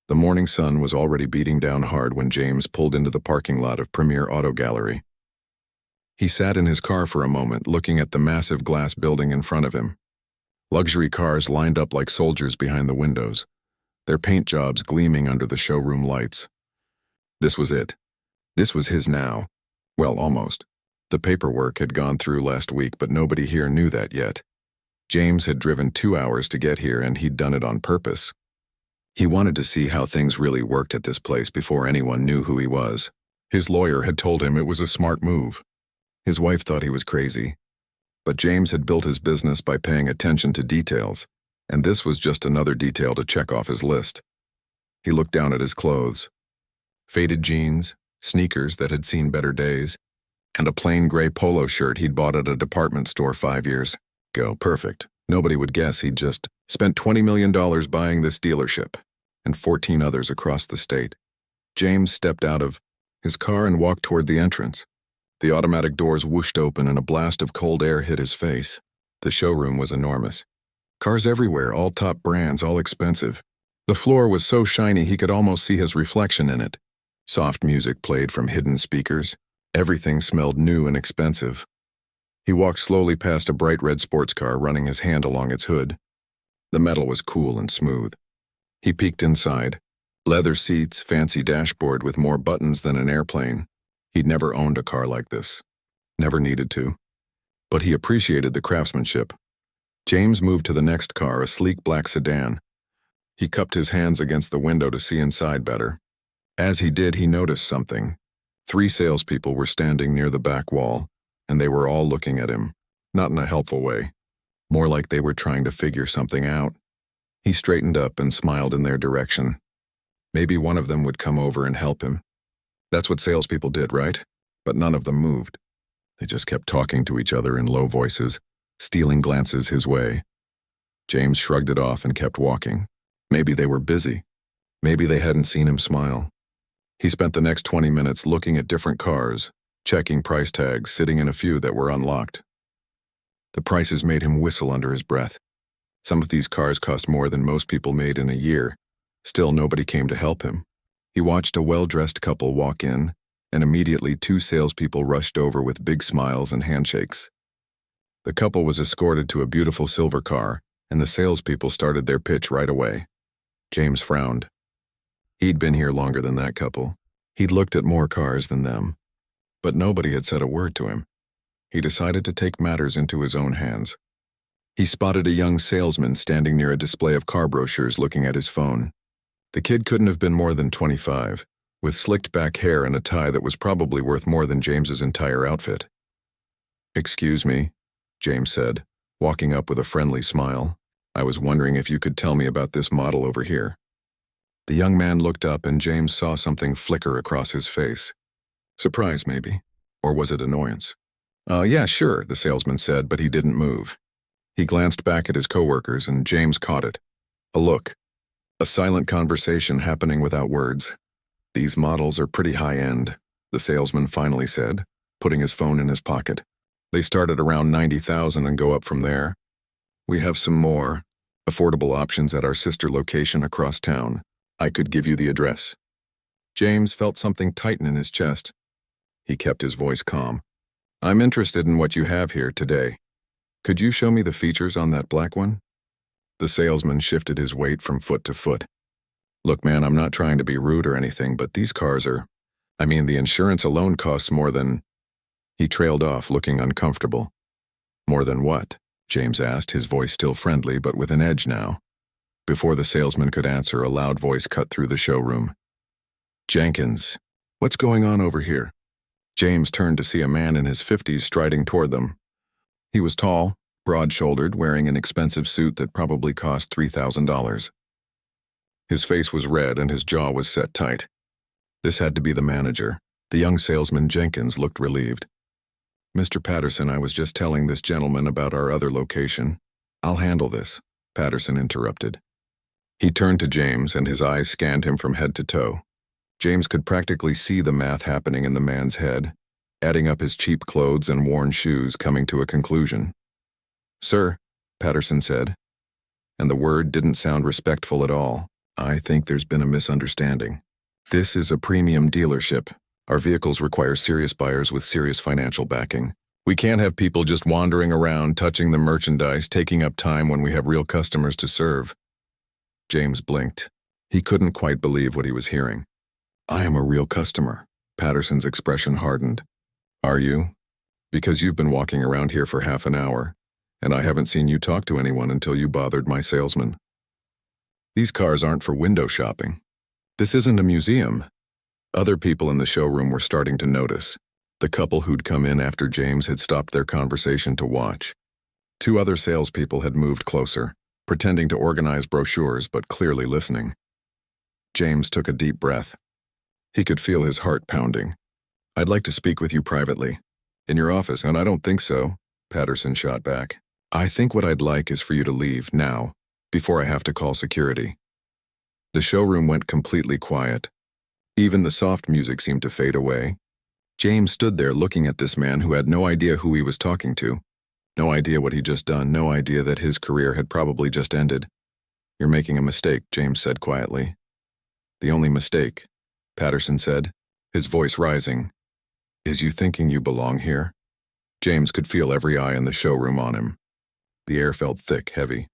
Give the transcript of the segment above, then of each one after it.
The morning sun was already beating down hard when James pulled into the parking lot of Premier Auto Gallery. He sat in his car for a moment, looking at the massive glass building in front of him. Luxury cars lined up like soldiers behind the windows, their paint jobs gleaming under the showroom lights. This was it. This was his now. Well, almost. The paperwork had gone through last week, but nobody here knew that yet. James had driven 2 hours to get here, and he'd done it on purpose. He wanted to see how things really worked at this place before anyone knew who he was. His lawyer had told him it was a smart move. His wife thought he was crazy. But James had built his business by paying attention to details, and this was just another detail to check off his list. He looked down at his clothes. Faded jeans, sneakers that had seen better days, and a plain gray polo shirt he'd bought at a department store 5 years ago. Perfect. Nobody would guess he'd just spent $20 million buying this dealership, and 14 others across the state. James stepped out of his car and walked toward the entrance. The automatic doors whooshed open and a blast of cold air hit his face. The showroom was enormous. Cars everywhere, all top brands, all expensive. The floor was so shiny he could almost see his reflection in it. Soft music played from hidden speakers. Everything smelled new and expensive. He walked slowly past a bright red sports car, running his hand along its hood. The metal was cool and smooth. He peeked inside. Leather seats, fancy dashboard with more buttons than an airplane. He'd never owned a car like this. Never needed to. But he appreciated the craftsmanship. James moved to the next car, a sleek black sedan. He cupped his hands against the window to see inside better. As he did, he noticed something. 3 salespeople were standing near the back wall, and they were all looking at him, not in a helpful way. More like they were trying to figure something out. He straightened up and smiled in their direction. Maybe one of them would come over and help him. That's what salespeople did, right? But none of them moved. They just kept talking to each other in low voices, stealing glances his way. James shrugged it off and kept walking. Maybe they were busy. Maybe they hadn't seen him smile. He spent the next 20 minutes looking at different cars, checking price tags, sitting in a few that were unlocked. The prices made him whistle under his breath. Some of these cars cost more than most people made in a year. Still, nobody came to help him. He watched a well-dressed couple walk in, and immediately 2 salespeople rushed over with big smiles and handshakes. The couple was escorted to a beautiful silver car, and the salespeople started their pitch right away. James frowned. He'd been here longer than that couple. He'd looked at more cars than them. But nobody had said a word to him. He decided to take matters into his own hands. He spotted a young salesman standing near a display of car brochures looking at his phone. The kid couldn't have been more than 25, with slicked back hair and a tie that was probably worth more than James's entire outfit. "Excuse me," James said, walking up with a friendly smile. "I was wondering if you could tell me about this model over here." The young man looked up and James saw something flicker across his face. Surprise, maybe. Or was it annoyance? Yeah, sure," the salesman said, but he didn't move. He glanced back at his coworkers and James caught it. A look. A silent conversation happening without words. "These models are pretty high-end," the salesman finally said, putting his phone in his pocket. "They start at around $90,000 and go up from there. We have some more affordable options at our sister location across town. I could give you the address." James felt something tighten in his chest. He kept his voice calm. "I'm interested in what you have here today. Could you show me the features on that black one?" The salesman shifted his weight from foot to foot. "Look, man, I'm not trying to be rude or anything, but these cars are... the insurance alone costs more than..." He trailed off, looking uncomfortable. "More than what?" James asked, his voice still friendly, but with an edge now. Before the salesman could answer, a loud voice cut through the showroom. "Jenkins, what's going on over here?" James turned to see a man in his 50s striding toward them. He was tall, broad-shouldered, wearing an expensive suit that probably cost $3,000. His face was red and his jaw was set tight. This had to be the manager. The young salesman Jenkins looked relieved. "Mr. Patterson, I was just telling this gentleman about our other location." "I'll handle this," Patterson interrupted. He turned to James and his eyes scanned him from head to toe. James could practically see the math happening in the man's head, adding up his cheap clothes and worn shoes, coming to a conclusion. "Sir," Patterson said, and the word didn't sound respectful at all. I think there's been a misunderstanding. This is a premium dealership. Our vehicles require serious buyers with serious financial backing. We can't have people just wandering around, touching the merchandise, taking up time when we have real customers to serve. James blinked. He couldn't quite believe what he was hearing. I am a real customer. Patterson's expression hardened. Are you? Because you've been walking around here for half an hour, and I haven't seen you talk to anyone until you bothered my salesman. These cars aren't for window shopping. This isn't a museum. Other people in the showroom were starting to notice. The couple who'd come in after James had stopped their conversation to watch. 2 other salespeople had moved closer, pretending to organize brochures but clearly listening. James took a deep breath. He could feel his heart pounding. I'd like to speak with you privately. In your office, and I don't think so, Patterson shot back. I think what I'd like is for you to leave now, before I have to call security. The showroom went completely quiet. Even the soft music seemed to fade away. James stood there looking at this man who had no idea who he was talking to. No idea what he'd just done, no idea that his career had probably just ended. You're making a mistake, James said quietly. The only mistake, Patterson said, his voice rising, is you thinking you belong here. James could feel every eye in the showroom on him. The air felt thick, heavy.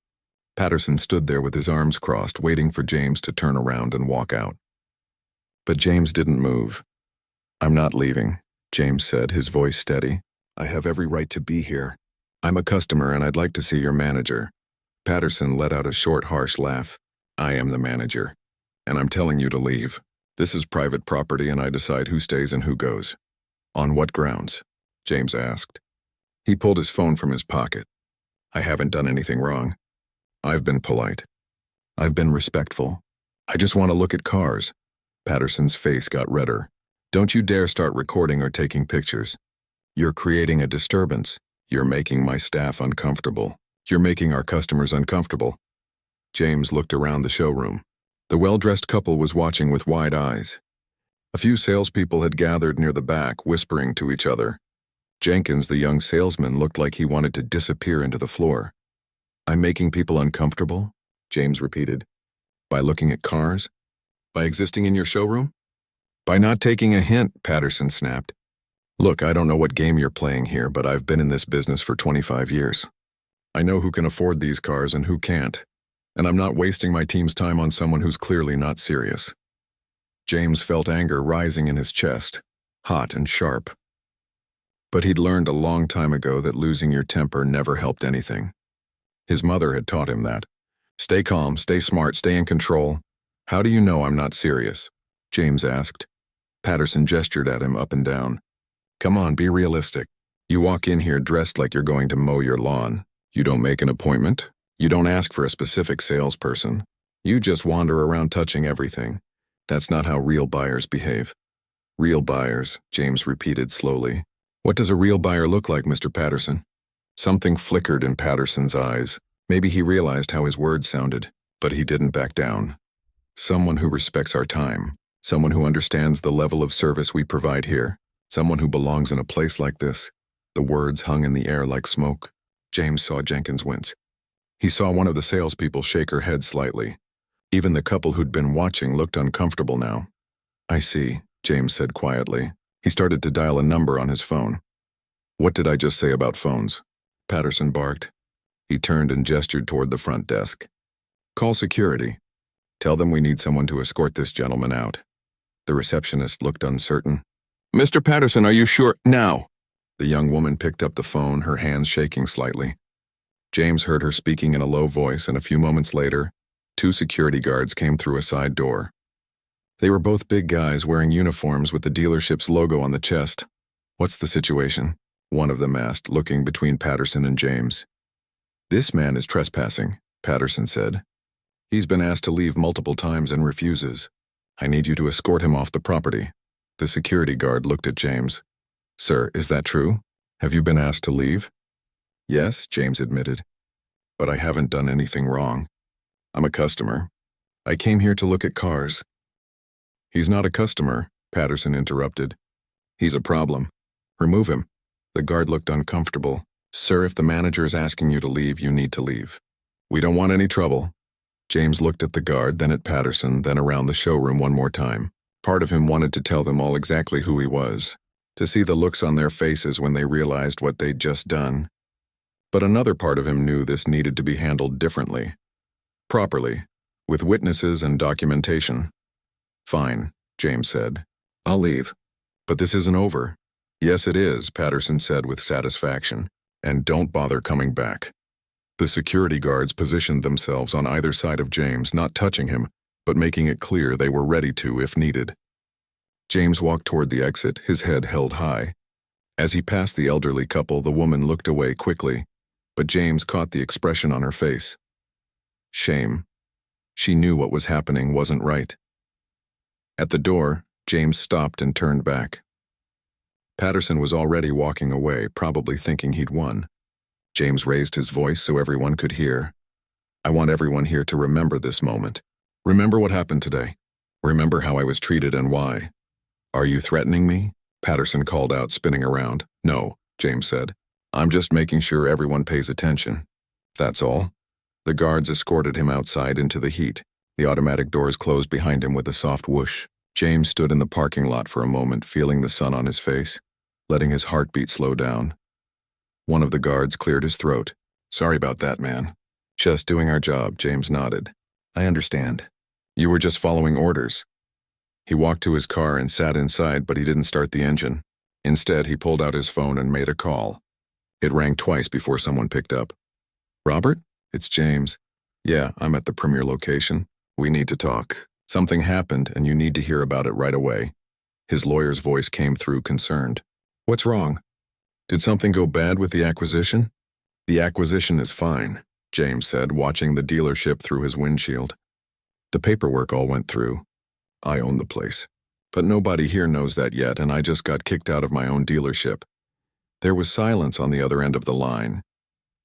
Patterson stood there with his arms crossed, waiting for James to turn around and walk out. But James didn't move. I'm not leaving, James said, his voice steady. I have every right to be here. I'm a customer and I'd like to see your manager. Patterson let out a short, harsh laugh. I am the manager, and I'm telling you to leave. This is private property and I decide who stays and who goes. On what grounds? James asked. He pulled his phone from his pocket. I haven't done anything wrong. I've been polite. I've been respectful. I just want to look at cars. Patterson's face got redder. Don't you dare start recording or taking pictures. You're creating a disturbance. You're making my staff uncomfortable. You're making our customers uncomfortable. James looked around the showroom. The well-dressed couple was watching with wide eyes. A few salespeople had gathered near the back, whispering to each other. Jenkins, the young salesman, looked like he wanted to disappear into the floor. I'm making people uncomfortable, James repeated. By looking at cars? By existing in your showroom? By not taking a hint, Patterson snapped. Look, I don't know what game you're playing here, but I've been in this business for 25 years. I know who can afford these cars and who can't, and I'm not wasting my team's time on someone who's clearly not serious. James felt anger rising in his chest, hot and sharp. But he'd learned a long time ago that losing your temper never helped anything. His mother had taught him that. Stay calm, stay smart, stay in control. How do you know I'm not serious? James asked. Patterson gestured at him up and down. Come on, be realistic. You walk in here dressed like you're going to mow your lawn. You don't make an appointment. You don't ask for a specific salesperson. You just wander around touching everything. That's not how real buyers behave. Real buyers, James repeated slowly. What does a real buyer look like, Mr. Patterson? Something flickered in Patterson's eyes. Maybe he realized how his words sounded, but he didn't back down. Someone who respects our time. Someone who understands the level of service we provide here. Someone who belongs in a place like this. The words hung in the air like smoke. James saw Jenkins wince. He saw one of the salespeople shake her head slightly. Even the couple who'd been watching looked uncomfortable now. I see, James said quietly. He started to dial a number on his phone. What did I just say about phones? Patterson barked. He turned and gestured toward the front desk. Call security. Tell them we need someone to escort this gentleman out. The receptionist looked uncertain. Mr. Patterson, are you sure? Now! The young woman picked up the phone, her hands shaking slightly. James heard her speaking in a low voice, and a few moments later, 2 security guards came through a side door. They were both big guys wearing uniforms with the dealership's logo on the chest. What's the situation? One of them asked, looking between Patterson and James. This man is trespassing, Patterson said. He's been asked to leave multiple times and refuses. I need you to escort him off the property. The security guard looked at James. Sir, is that true? Have you been asked to leave? Yes, James admitted. But I haven't done anything wrong. I'm a customer. I came here to look at cars. He's not a customer, Patterson interrupted. He's a problem. Remove him. The guard looked uncomfortable. Sir, if the manager is asking you to leave, you need to leave. We don't want any trouble. James looked at the guard, then at Patterson, then around the showroom one more time. Part of him wanted to tell them all exactly who he was, to see the looks on their faces when they realized what they'd just done. But another part of him knew this needed to be handled differently. Properly, with witnesses and documentation. Fine, James said. I'll leave. But this isn't over. Yes, it is, Patterson said with satisfaction. And don't bother coming back. The security guards positioned themselves on either side of James, not touching him, but making it clear they were ready to if needed. James walked toward the exit, his head held high. As he passed the elderly couple, the woman looked away quickly, but James caught the expression on her face. Shame. She knew what was happening wasn't right. At the door, James stopped and turned back. Patterson was already walking away, probably thinking he'd won. James raised his voice so everyone could hear. I want everyone here to remember this moment. Remember what happened today. Remember how I was treated and why. Are you threatening me? Patterson called out, spinning around. No, James said. I'm just making sure everyone pays attention. That's all. The guards escorted him outside into the heat. The automatic doors closed behind him with a soft whoosh. James stood in the parking lot for a moment, feeling the sun on his face, letting his heartbeat slow down. One of the guards cleared his throat. Sorry about that, man. Just doing our job, James nodded. I understand. You were just following orders. He walked to his car and sat inside, but he didn't start the engine. Instead, he pulled out his phone and made a call. It rang twice before someone picked up. Robert? It's James. Yeah, I'm at the Premier location. We need to talk. Something happened, and you need to hear about it right away. His lawyer's voice came through, concerned. What's wrong? Did something go bad with the acquisition? The acquisition is fine, James said, watching the dealership through his windshield. The paperwork all went through. I own the place. But nobody here knows that yet, and I just got kicked out of my own dealership. There was silence on the other end of the line.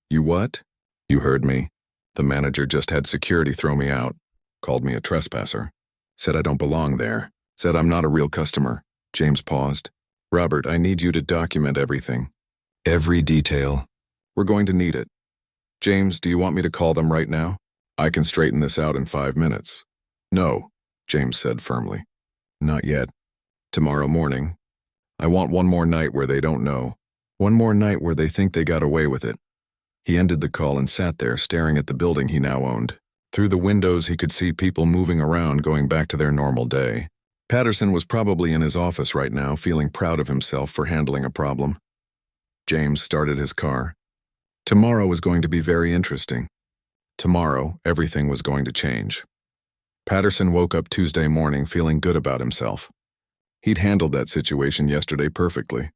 You what? You heard me. The manager just had security throw me out. Called me a trespasser. Said I don't belong there. Said I'm not a real customer. James paused. Robert, I need you to document everything. Every detail. We're going to need it. James, do you want me to call them right now? I can straighten this out in 5 minutes. No, James said firmly. Not yet. Tomorrow morning. I want one more night where they don't know. One more night where they think they got away with it. He ended the call and sat there staring at the building he now owned. Through the windows he could see people moving around, going back to their normal day. Patterson was probably in his office right now, feeling proud of himself for handling a problem. James started his car. Tomorrow was going to be very interesting. Tomorrow, everything was going to change. Patterson woke up Tuesday morning feeling good about himself. He'd handled that situation yesterday perfectly.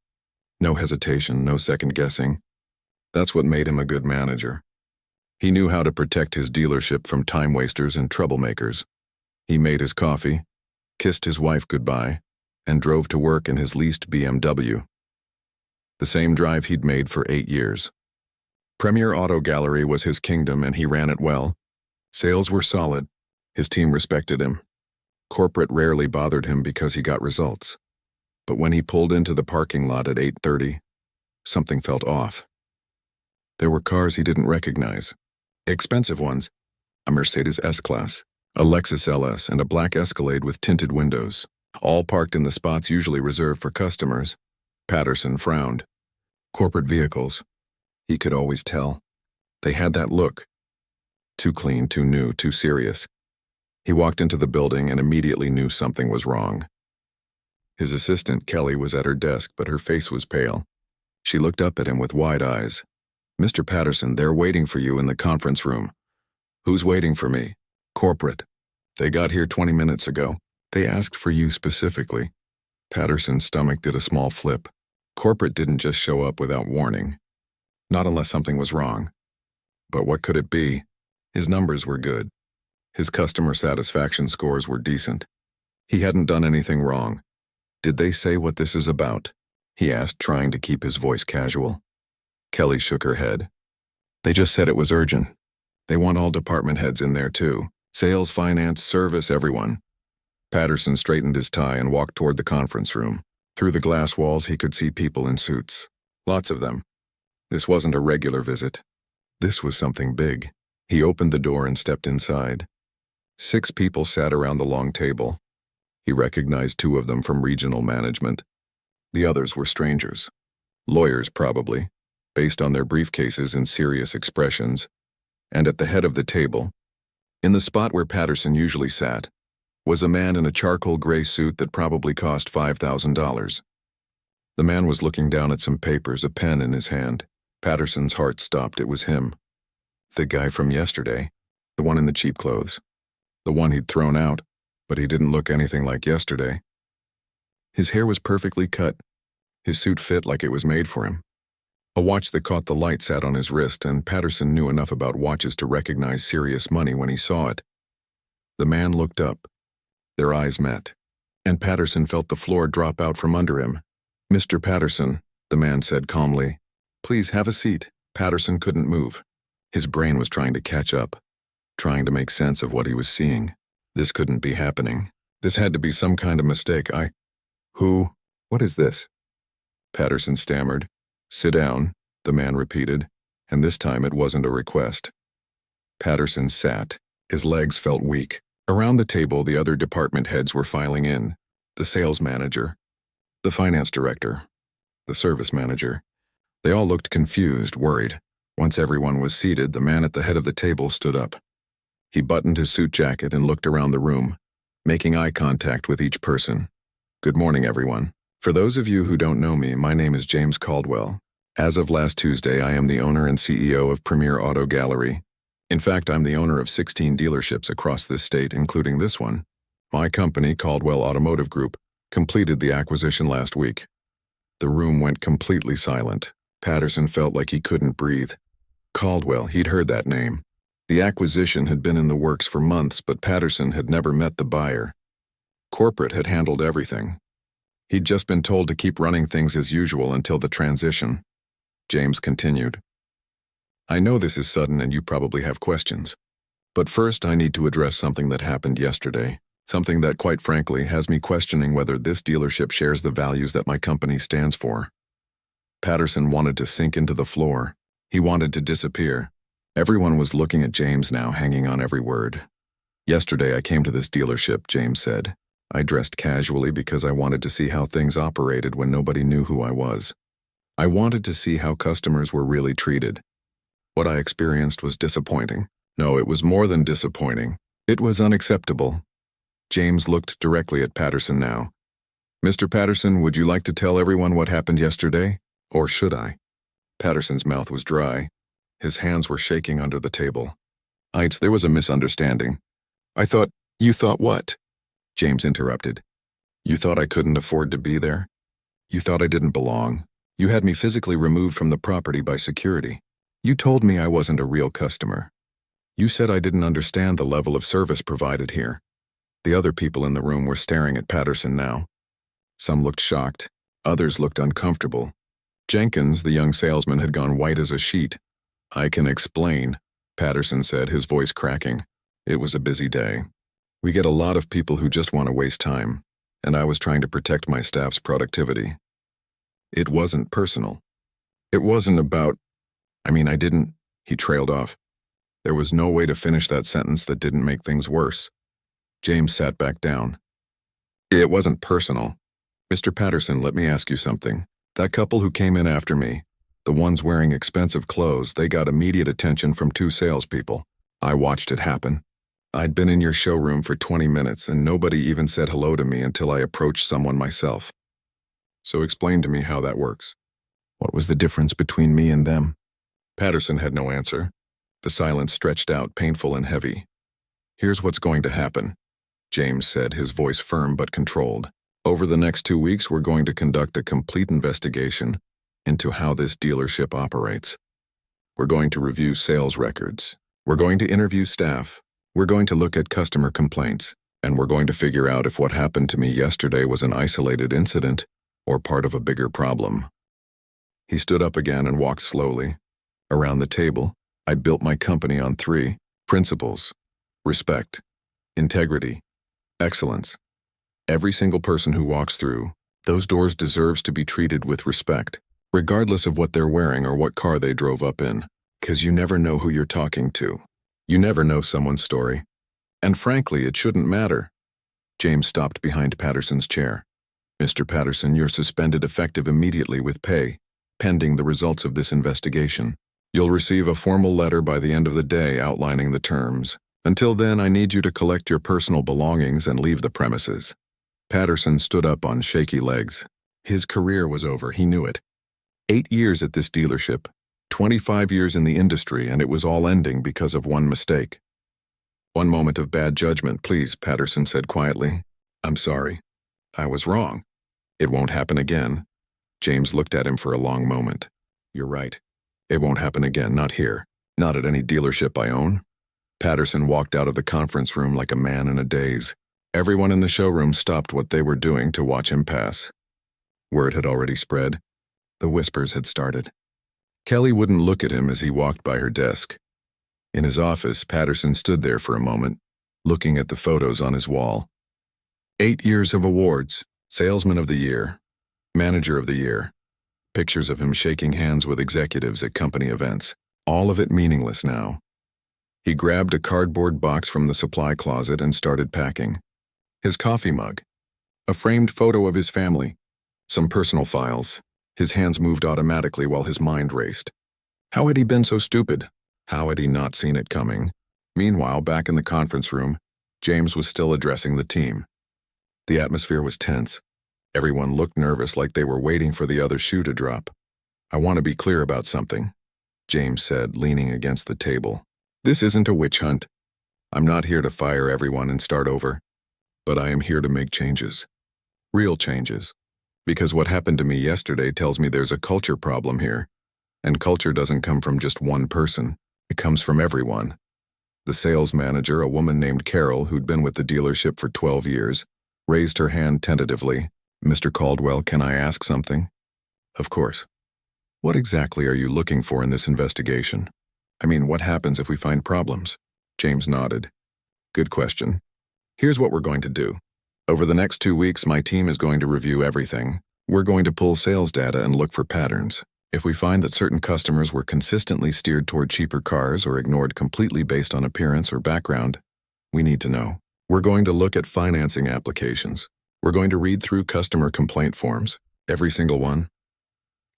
No hesitation, no second guessing. That's what made him a good manager. He knew how to protect his dealership from time wasters and troublemakers. He made his coffee, kissed his wife goodbye, and drove to work in his leased BMW. The same drive he'd made for 8 years. Premier Auto Gallery was his kingdom, and he ran it well. Sales were solid. His team respected him. Corporate rarely bothered him because he got results. But when he pulled into the parking lot at 8:30, something felt off. There were cars he didn't recognize. Expensive ones, a Mercedes S-Class, a Lexus LS, and a black Escalade with tinted windows, all parked in the spots usually reserved for customers. Patterson frowned. Corporate vehicles. He could always tell. They had that look. Too clean, too new, too serious. He walked into the building and immediately knew something was wrong. His assistant, Kelly, was at her desk, but her face was pale. She looked up at him with wide eyes. Mr. Patterson, they're waiting for you in the conference room. Who's waiting for me? Corporate. They got here 20 minutes ago. They asked for you specifically. Patterson's stomach did a small flip. Corporate didn't just show up without warning. Not unless something was wrong. But what could it be? His numbers were good. His customer satisfaction scores were decent. He hadn't done anything wrong. Did they say what this is about? He asked, trying to keep his voice casual. Kelly shook her head. They just said it was urgent. They want all department heads in there too. Sales, finance, service, everyone. Patterson straightened his tie and walked toward the conference room. Through the glass walls he could see people in suits. Lots of them. This wasn't a regular visit. This was something big. He opened the door and stepped inside. 6 people sat around the long table. He recognized 2 of them from regional management. The others were strangers. Lawyers, probably, based on their briefcases and serious expressions. And at the head of the table, in the spot where Patterson usually sat, was a man in a charcoal gray suit that probably cost $5,000. The man was looking down at some papers, a pen in his hand. Patterson's heart stopped. It was him. The guy from yesterday. The one in the cheap clothes. The one he'd thrown out, but he didn't look anything like yesterday. His hair was perfectly cut. His suit fit like it was made for him. A watch that caught the light sat on his wrist, and Patterson knew enough about watches to recognize serious money when he saw it. The man looked up. Their eyes met, and Patterson felt the floor drop out from under him. "Mr. Patterson," the man said calmly, "please have a seat." Patterson couldn't move. His brain was trying to catch up, trying to make sense of what he was seeing. This couldn't be happening. This had to be some kind of mistake. Who? What is this? Patterson stammered. "Sit down," the man repeated, and this time it wasn't a request. Patterson sat. His legs felt weak. Around the table, the other department heads were filing in. The sales manager, the finance director, the service manager. They all looked confused, worried. Once everyone was seated, the man at the head of the table stood up. He buttoned his suit jacket and looked around the room, making eye contact with each person. "Good morning, everyone. For those of you who don't know me, my name is James Caldwell. As of last Tuesday, I am the owner and CEO of Premier Auto Gallery. In fact, I'm the owner of 16 dealerships across this state, including this one. My company, Caldwell Automotive Group, completed the acquisition last week." The room went completely silent. Patterson felt like he couldn't breathe. Caldwell, he'd heard that name. The acquisition had been in the works for months, but Patterson had never met the buyer. Corporate had handled everything. He'd just been told to keep running things as usual until the transition. James continued. "I know this is sudden and you probably have questions. But first I need to address something that happened yesterday. Something that, quite frankly, has me questioning whether this dealership shares the values that my company stands for." Patterson wanted to sink into the floor. He wanted to disappear. Everyone was looking at James now, hanging on every word. "Yesterday I came to this dealership," James said. "I dressed casually because I wanted to see how things operated when nobody knew who I was. I wanted to see how customers were really treated. What I experienced was disappointing. No, it was more than disappointing. It was unacceptable." James looked directly at Patterson now. "Mr. Patterson, would you like to tell everyone what happened yesterday? Or should I?" Patterson's mouth was dry. His hands were shaking under the table. There was a misunderstanding. You thought what?" James interrupted. "You thought I couldn't afford to be there? You thought I didn't belong. You had me physically removed from the property by security. You told me I wasn't a real customer. You said I didn't understand the level of service provided here." The other people in the room were staring at Patterson now. Some looked shocked. Others looked uncomfortable. Jenkins, the young salesman, had gone white as a sheet. "I can explain," Patterson said, his voice cracking. "It was a busy day. We get a lot of people who just want to waste time, and I was trying to protect my staff's productivity. It wasn't personal. It wasn't about... I didn't..." He trailed off. There was no way to finish that sentence that didn't make things worse. James sat back down. "It wasn't personal. Mr. Patterson, let me ask you something. That couple who came in after me, the ones wearing expensive clothes, they got immediate attention from 2 salespeople. I watched it happen. I'd been in your showroom for 20 minutes and nobody even said hello to me until I approached someone myself. So explain to me how that works. What was the difference between me and them?" Patterson had no answer. The silence stretched out, painful and heavy. "Here's what's going to happen," James said, his voice firm but controlled. "Over the next 2 weeks, we're going to conduct a complete investigation into how this dealership operates. We're going to review sales records. We're going to interview staff. We're going to look at customer complaints. And we're going to figure out if what happened to me yesterday was an isolated incident or part of a bigger problem." He stood up again and walked slowly. Around the table, I built my company on 3 principles: respect, integrity, excellence. Every single person who walks through those doors deserves to be treated with respect, regardless of what they're wearing or what car they drove up in, because you never know who you're talking to. You never know someone's story. And frankly, it shouldn't matter. James stopped behind Patterson's chair. Mr. Patterson, you're suspended effective immediately with pay, pending the results of this investigation. You'll receive a formal letter by the end of the day outlining the terms. Until then, I need you to collect your personal belongings and leave the premises. Patterson stood up on shaky legs. His career was over, he knew it. 8 years at this dealership, 25 years in the industry, and it was all ending because of one mistake. One moment of bad judgment, please, Patterson said quietly. I'm sorry. I was wrong. It won't happen again. James looked at him for a long moment. You're right. It won't happen again, not here. Not at any dealership I own. Patterson walked out of the conference room like a man in a daze. Everyone in the showroom stopped what they were doing to watch him pass. Word had already spread. The whispers had started. Kelly wouldn't look at him as he walked by her desk. In his office, Patterson stood there for a moment, looking at the photos on his wall. 8 years of awards, Salesman of the Year, Manager of the Year, pictures of him shaking hands with executives at company events, all of it meaningless now. He grabbed a cardboard box from the supply closet and started packing. His coffee mug, a framed photo of his family, some personal files. His hands moved automatically while his mind raced. How had he been so stupid? How had he not seen it coming? Meanwhile, back in the conference room, James was still addressing the team. The atmosphere was tense. Everyone looked nervous, like they were waiting for the other shoe to drop. I want to be clear about something, James said, leaning against the table. This isn't a witch hunt. I'm not here to fire everyone and start over. But I am here to make changes. Real changes. Because what happened to me yesterday tells me there's a culture problem here. And culture doesn't come from just one person. It comes from everyone. The sales manager, a woman named Carol, who'd been with the dealership for 12 years, raised her hand tentatively. Mr. Caldwell, can I ask something? Of course. What exactly are you looking for in this investigation? I mean, what happens if we find problems? James nodded. Good question. Here's what we're going to do. Over the next 2 weeks, my team is going to review everything. We're going to pull sales data and look for patterns. If we find that certain customers were consistently steered toward cheaper cars or ignored completely based on appearance or background, we need to know. We're going to look at financing applications. We're going to read through customer complaint forms, every single one.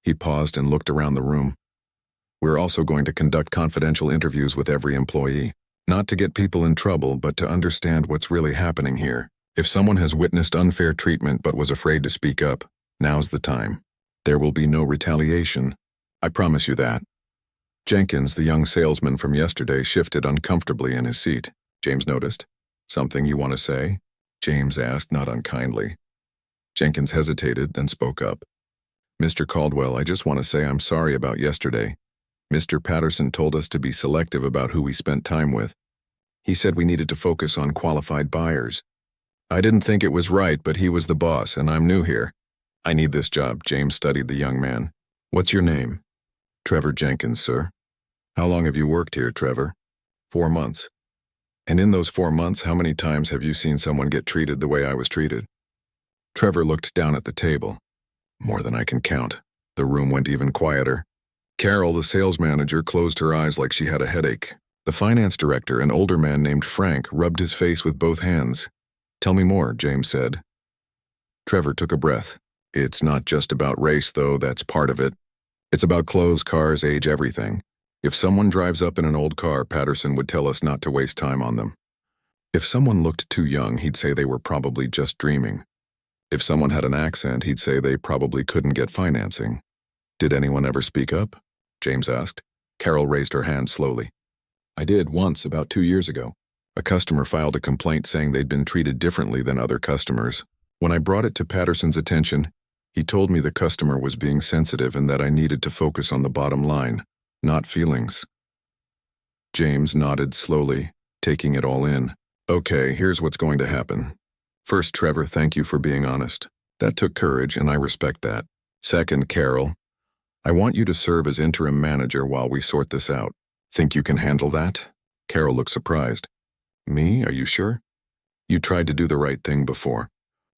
He paused and looked around the room. We're also going to conduct confidential interviews with every employee, not to get people in trouble, but to understand what's really happening here. If someone has witnessed unfair treatment but was afraid to speak up, now's the time. There will be no retaliation. I promise you that. Jenkins, the young salesman from yesterday, shifted uncomfortably in his seat. James noticed. Something you want to say? James asked, not unkindly. Jenkins hesitated, then spoke up. Mr. Caldwell, I just want to say I'm sorry about yesterday. Mr. Patterson told us to be selective about who we spent time with. He said we needed to focus on qualified buyers. I didn't think it was right, but he was the boss, and I'm new here. I need this job, James studied the young man. What's your name? Trevor Jenkins, sir. How long have you worked here, Trevor? 4 months. And in those 4 months, how many times have you seen someone get treated the way I was treated? Trevor looked down at the table. More than I can count. The room went even quieter. Carol, the sales manager, closed her eyes like she had a headache. The finance director, an older man named Frank, rubbed his face with both hands. Tell me more, James said. Trevor took a breath. It's not just about race, though, that's part of it. It's about clothes, cars, age, everything. If someone drives up in an old car, Patterson would tell us not to waste time on them. If someone looked too young, he'd say they were probably just dreaming. If someone had an accent, he'd say they probably couldn't get financing. Did anyone ever speak up? James asked. Carol raised her hand slowly. I did once, about 2 years ago. A customer filed a complaint saying they'd been treated differently than other customers. When I brought it to Patterson's attention, he told me the customer was being sensitive and that I needed to focus on the bottom line, not feelings. James nodded slowly, taking it all in. Okay, here's what's going to happen. First, Trevor, thank you for being honest. That took courage, and I respect that. Second, Carol, I want you to serve as interim manager while we sort this out. Think you can handle that? Carol looked surprised. Me? Are you sure? You tried to do the right thing before.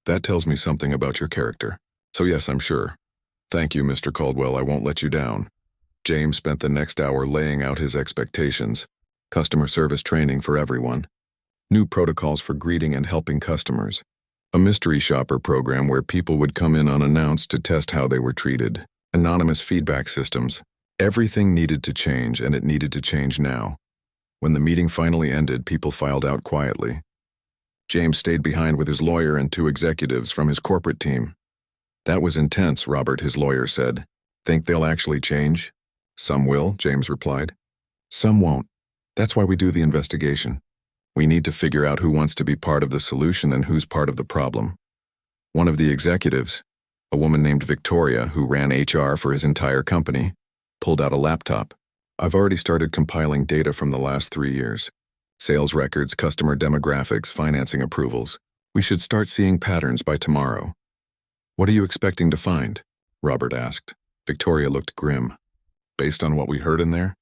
That tells me something about your character. So yes, I'm sure. Thank you, Mr. Caldwell, I won't let you down. James spent the next hour laying out his expectations. Customer service training for everyone. New protocols for greeting and helping customers. A mystery shopper program where people would come in unannounced to test how they were treated. Anonymous feedback systems. Everything needed to change, and it needed to change now. When the meeting finally ended, people filed out quietly. James stayed behind with his lawyer and 2 executives from his corporate team. That was intense, Robert, his lawyer said. Think they'll actually change? Some will, James replied. Some won't. That's why we do the investigation. We need to figure out who wants to be part of the solution and who's part of the problem. One of the executives, a woman named Victoria who ran HR for his entire company, pulled out a laptop. I've already started compiling data from the last 3 years. Sales records, customer demographics, financing approvals. We should start seeing patterns by tomorrow. What are you expecting to find? Robert asked. Victoria looked grim. Based on what we heard in there?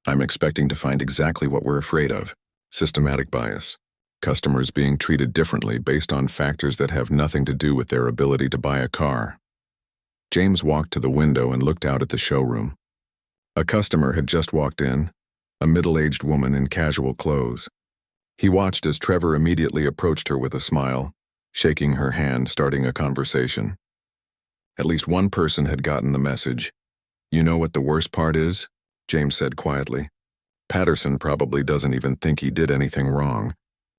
I'm expecting to find exactly what we're afraid of. Systematic bias. Customers being treated differently based on factors that have nothing to do with their ability to buy a car. James walked to the window and looked out at the showroom. A customer had just walked in, a middle-aged woman in casual clothes. He watched as Trevor immediately approached her with a smile, shaking her hand, starting a conversation. At least one person had gotten the message. You know what the worst part is? James said quietly. Patterson probably doesn't even think he did anything wrong.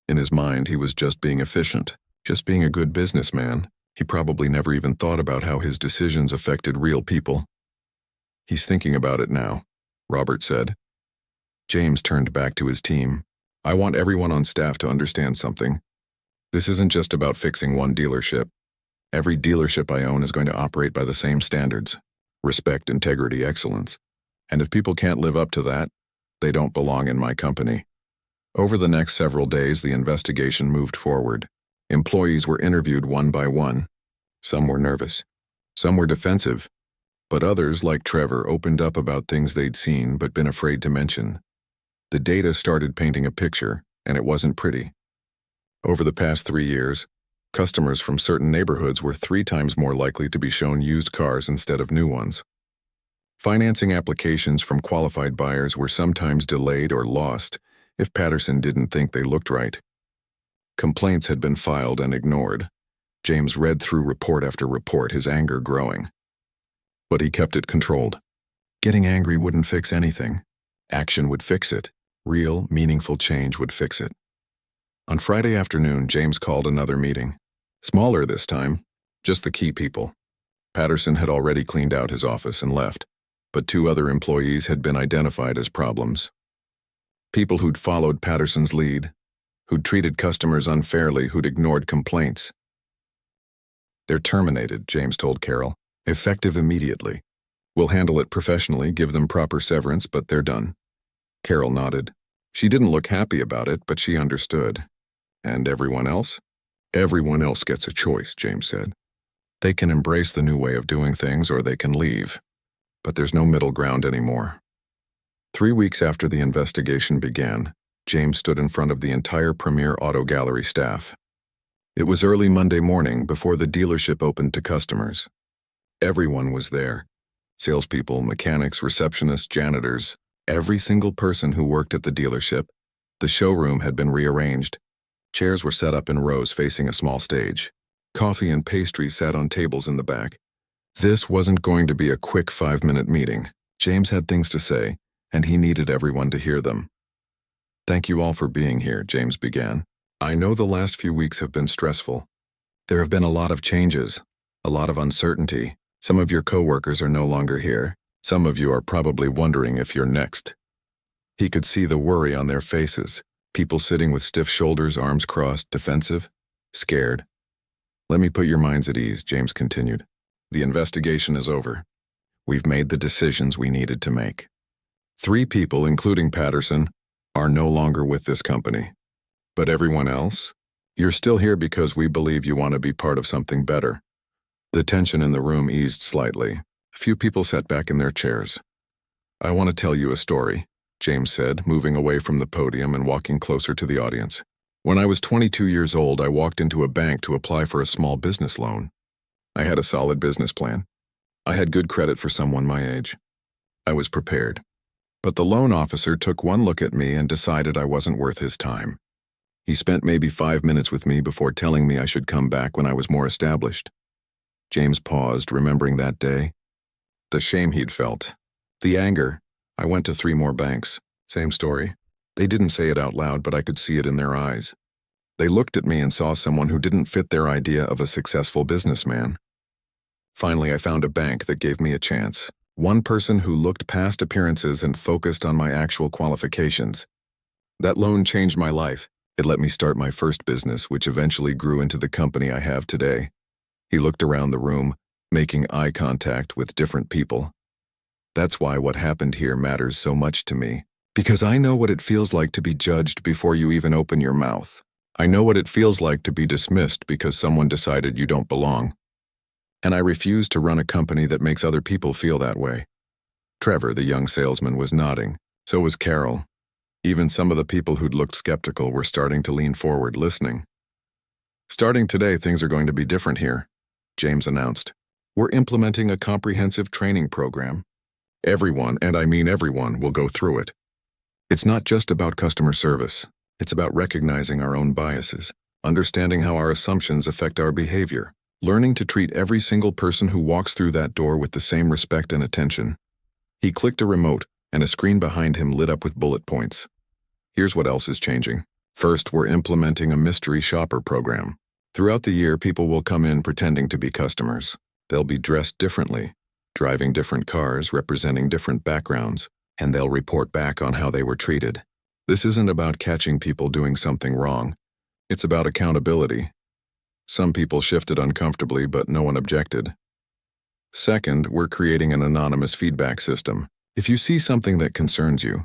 In his mind, he was just being efficient, just being a good businessman. He probably never even thought about how his decisions affected real people. He's thinking about it now, Robert said. James turned back to his team. I want everyone on staff to understand something. This isn't just about fixing one dealership. Every dealership I own is going to operate by the same standards. Respect, integrity, excellence. And if people can't live up to that, they don't belong in my company. Over the next several days, the investigation moved forward. Employees were interviewed one by one. Some were nervous. Some were defensive. But others, like Trevor, opened up about things they'd seen but been afraid to mention. The data started painting a picture, and it wasn't pretty. Over the past 3 years, customers from certain neighborhoods were 3 times more likely to be shown used cars instead of new ones. Financing applications from qualified buyers were sometimes delayed or lost if Patterson didn't think they looked right. Complaints had been filed and ignored. James read through report after report, his anger growing. But he kept it controlled. Getting angry wouldn't fix anything. Action would fix it. Real, meaningful change would fix it. On Friday afternoon, James called another meeting. Smaller this time, just the key people. Patterson had already cleaned out his office and left, but 2 other employees had been identified as problems. People who'd followed Patterson's lead, who'd treated customers unfairly, who'd ignored complaints. They're terminated, James told Carol. Effective immediately. We'll handle it professionally, give them proper severance, but they're done. Carol nodded. She didn't look happy about it, but she understood. And everyone else? Everyone else gets a choice, James said. They can embrace the new way of doing things or they can leave. But there's no middle ground anymore. 3 weeks after the investigation began, James stood in front of the entire Premier Auto Gallery staff. It was early Monday morning before the dealership opened to customers. Everyone was there. Salespeople, mechanics, receptionists, janitors, every single person who worked at the dealership. The showroom had been rearranged. Chairs were set up in rows facing a small stage. Coffee and pastries sat on tables in the back. This wasn't going to be a quick 5-minute meeting. James had things to say, and he needed everyone to hear them. Thank you all for being here, James began. I know the last few weeks have been stressful. There have been a lot of changes, a lot of uncertainty. Some of your coworkers are no longer here. Some of you are probably wondering if you're next. He could see the worry on their faces, people sitting with stiff shoulders, arms crossed, defensive, scared. Let me put your minds at ease, James continued. The investigation is over. We've made the decisions we needed to make. 3 people, including Patterson, are no longer with this company. But everyone else? You're still here because we believe you want to be part of something better. The tension in the room eased slightly. A few people sat back in their chairs. I want to tell you a story, James said, moving away from the podium and walking closer to the audience. When I was 22 years old, I walked into a bank to apply for a small business loan. I had a solid business plan. I had good credit for someone my age. I was prepared. But the loan officer took one look at me and decided I wasn't worth his time. He spent maybe 5 minutes with me before telling me I should come back when I was more established. James paused, remembering that day. The shame he'd felt. The anger. I went to 3 more banks. Same story. They didn't say it out loud, but I could see it in their eyes. They looked at me and saw someone who didn't fit their idea of a successful businessman. Finally, I found a bank that gave me a chance. One person who looked past appearances and focused on my actual qualifications. That loan changed my life. It let me start my first business, which eventually grew into the company I have today. He looked around the room, making eye contact with different people. That's why what happened here matters so much to me. Because I know what it feels like to be judged before you even open your mouth. I know what it feels like to be dismissed because someone decided you don't belong. And I refuse to run a company that makes other people feel that way. Trevor, the young salesman, was nodding. So was Carol. Even some of the people who'd looked skeptical were starting to lean forward, listening. Starting today, things are going to be different here, James announced. We're implementing a comprehensive training program. Everyone, and I mean everyone, will go through it. It's not just about customer service. It's about recognizing our own biases, understanding how our assumptions affect our behavior, learning to treat every single person who walks through that door with the same respect and attention. He clicked a remote, and a screen behind him lit up with bullet points. Here's what else is changing. First, we're implementing a mystery shopper program. Throughout the year, people will come in pretending to be customers. They'll be dressed differently, driving different cars, representing different backgrounds, and they'll report back on how they were treated. This isn't about catching people doing something wrong. It's about accountability. Some people shifted uncomfortably, but no one objected. Second, we're creating an anonymous feedback system. If you see something that concerns you,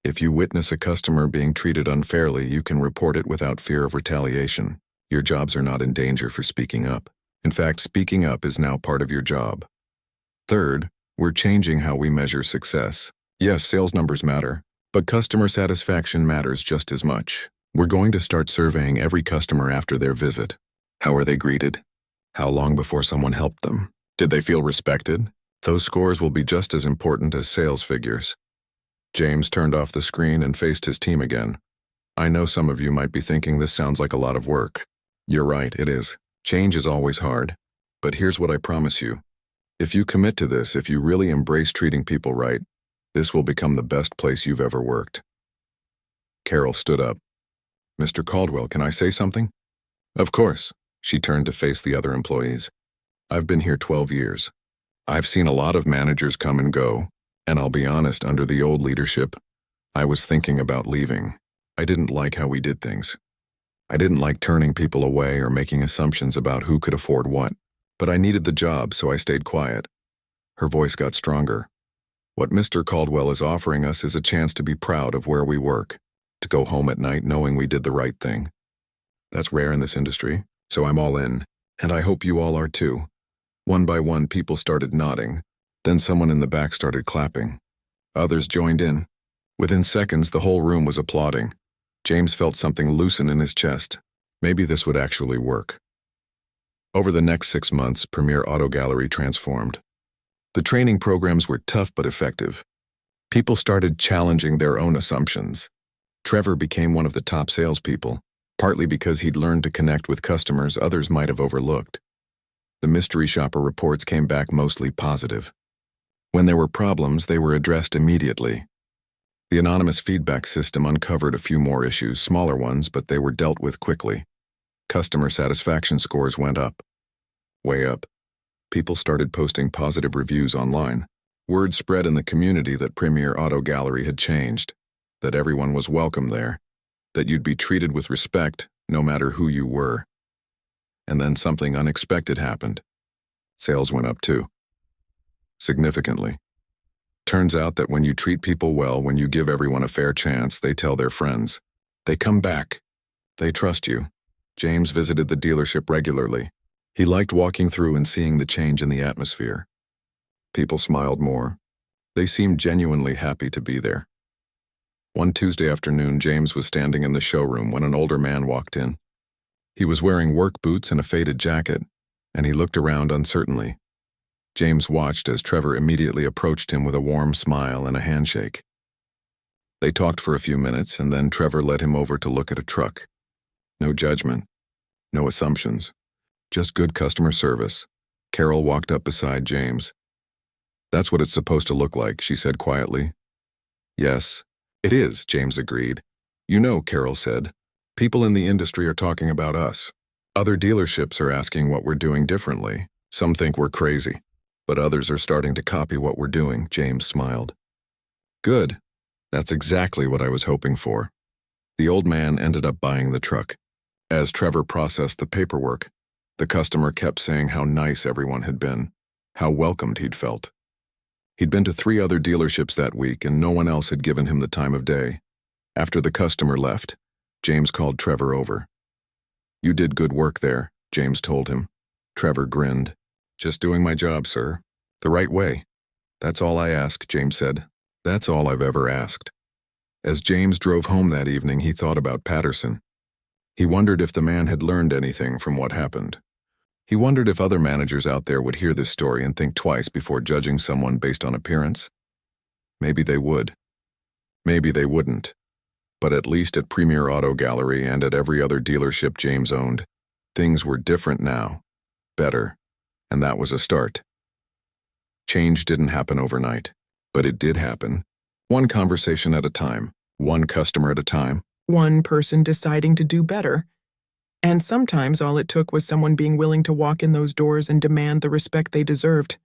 if you witness a customer being treated unfairly, you can report it without fear of retaliation. Your jobs are not in danger for speaking up. In fact, speaking up is now part of your job. Third, we're changing how we measure success. Yes, sales numbers matter, but customer satisfaction matters just as much. We're going to start surveying every customer after their visit. How are they greeted? How long before someone helped them? Did they feel respected? Those scores will be just as important as sales figures. James turned off the screen and faced his team again. I know some of you might be thinking this sounds like a lot of work. You're right, it is. Change is always hard. But here's what I promise you. If you commit to this, if you really embrace treating people right, this will become the best place you've ever worked. Carol stood up. Mr. Caldwell, can I say something? Of course. She turned to face the other employees. I've been here 12 years. I've seen a lot of managers come and go, and I'll be honest, under the old leadership, I was thinking about leaving. I didn't like how we did things. I didn't like turning people away or making assumptions about who could afford what, but I needed the job, so I stayed quiet. Her voice got stronger. What Mr. Caldwell is offering us is a chance to be proud of where we work, to go home at night knowing we did the right thing. That's rare in this industry, so I'm all in, and I hope you all are too. One by one, people started nodding. Then someone in the back started clapping. Others joined in. Within seconds, the whole room was applauding. James felt something loosen in his chest. Maybe this would actually work. Over the next 6 months, Premier Auto Gallery transformed. The training programs were tough but effective. People started challenging their own assumptions. Trevor became one of the top salespeople, partly because he'd learned to connect with customers others might have overlooked. The mystery shopper reports came back mostly positive. When there were problems, they were addressed immediately. The anonymous feedback system uncovered a few more issues, smaller ones, but they were dealt with quickly. Customer satisfaction scores went up. Way up. People started posting positive reviews online. Word spread in the community that Premier Auto Gallery had changed, that everyone was welcome there, that you'd be treated with respect no matter who you were. And then something unexpected happened. Sales went up too. Significantly. Turns out that when you treat people well, when you give everyone a fair chance, they tell their friends. They come back. They trust you. James visited the dealership regularly. He liked walking through and seeing the change in the atmosphere. People smiled more. They seemed genuinely happy to be there. One Tuesday afternoon, James was standing in the showroom when an older man walked in. He was wearing work boots and a faded jacket, and he looked around uncertainly. James watched as Trevor immediately approached him with a warm smile and a handshake. They talked for a few minutes, and then Trevor led him over to look at a truck. No judgment. No assumptions. Just good customer service. Carol walked up beside James. That's what it's supposed to look like, she said quietly. Yes, it is, James agreed. You know, Carol said, people in the industry are talking about us. Other dealerships are asking what we're doing differently. Some think we're crazy, but others are starting to copy what we're doing, James smiled. Good. That's exactly what I was hoping for. The old man ended up buying the truck. As Trevor processed the paperwork, the customer kept saying how nice everyone had been, how welcomed he'd felt. He'd been to 3 other dealerships that week and no one else had given him the time of day. After the customer left, James called Trevor over. You did good work there, James told him. Trevor grinned. Just doing my job, sir. The right way. That's all I ask, James said. That's all I've ever asked. As James drove home that evening, he thought about Patterson. He wondered if the man had learned anything from what happened. He wondered if other managers out there would hear this story and think twice before judging someone based on appearance. Maybe they would. Maybe they wouldn't. But at least at Premier Auto Gallery and at every other dealership James owned, things were different now. Better. And that was a start. Change didn't happen overnight, but it did happen. One conversation at a time, one customer at a time. One person deciding to do better. And sometimes all it took was someone being willing to walk in those doors and demand the respect they deserved.